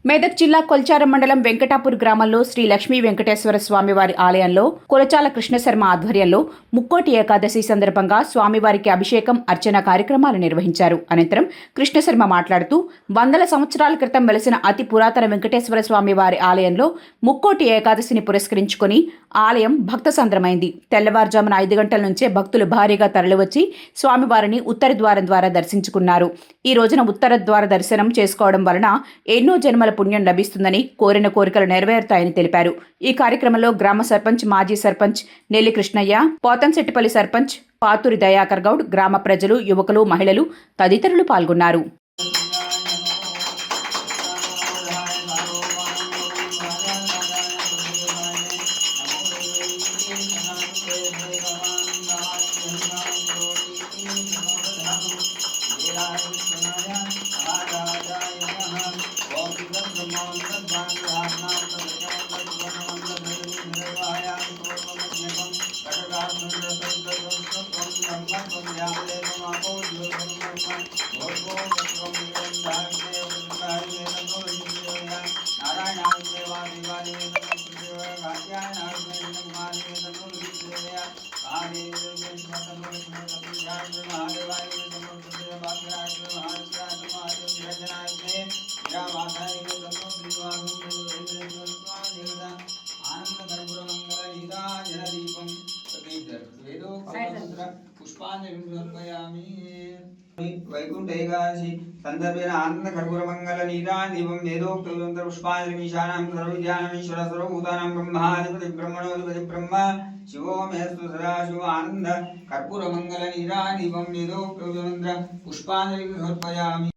మెదక్ జిల్లా కొల్చారం మండలం వెంకటాపూర్ గ్రామంలో శ్రీ లక్ష్మీ వెంకటేశ్వర స్వామివారి ఆలయంలో కులచాల కృష్ణశర్మ ఆధ్వర్యంలో ముక్కోటి ఏకాదశి సందర్భంగా స్వామివారికి అభిషేకం అర్చన కార్యక్రమాలు నిర్వహించారు. అనంతరం కృష్ణశర్మ మాట్లాడుతూ వందల సంవత్సరాల క్రితం వెలిసిన అతి పురాతన వెంకటేశ్వర స్వామివారి ఆలయంలో ముక్కోటి ఏకాదశిని పురస్కరించుకుని ఆలయం భక్త సంద్రమైంది. తెల్లవారుజామున 5 గంటల నుంచే భక్తులు భారీగా తరలివచ్చి స్వామివారిని ఉత్తర ద్వారం ద్వారా దర్శించుకున్నారు. ఈ రోజున ఉత్తర ద్వార దర్శనం చేసుకోవడం వలన ఎన్నో జన్మల పుణ్యం లభిస్తుందని, కోరిన కోరికలు నెరవేరుతాయని తెలిపారు. ఈ కార్యక్రమంలో గ్రామ సర్పంచ్, మాజీ సర్పంచ్ నెల్లి కృష్ణయ్య, పోతంశెట్టిపల్లి సర్పంచ్ పాతూరి దయాకర్ గౌడ్, గ్రామ ప్రజలు, యువకులు, మహిళలు తదితరులు పాల్గొన్నారు. వైకుంఠ ఏకాదశి సందర్భేన ఆనంద కర్పూర మంగళ నీరాదీపం వేదోక్త పుష్పాంజలిశానాం సర్వవిద్యానామీశ్వర సర్వభూతానాం బ్రహ్మాధిపతి బ్రహ్మణోధిపతి బ్రహ్మ శివో మేస్తు సదాశివ ఆనంద కర్పూర మంగళ నీరాదీపం వేదోక్త పుష్పాంజలి సమర్పయామి.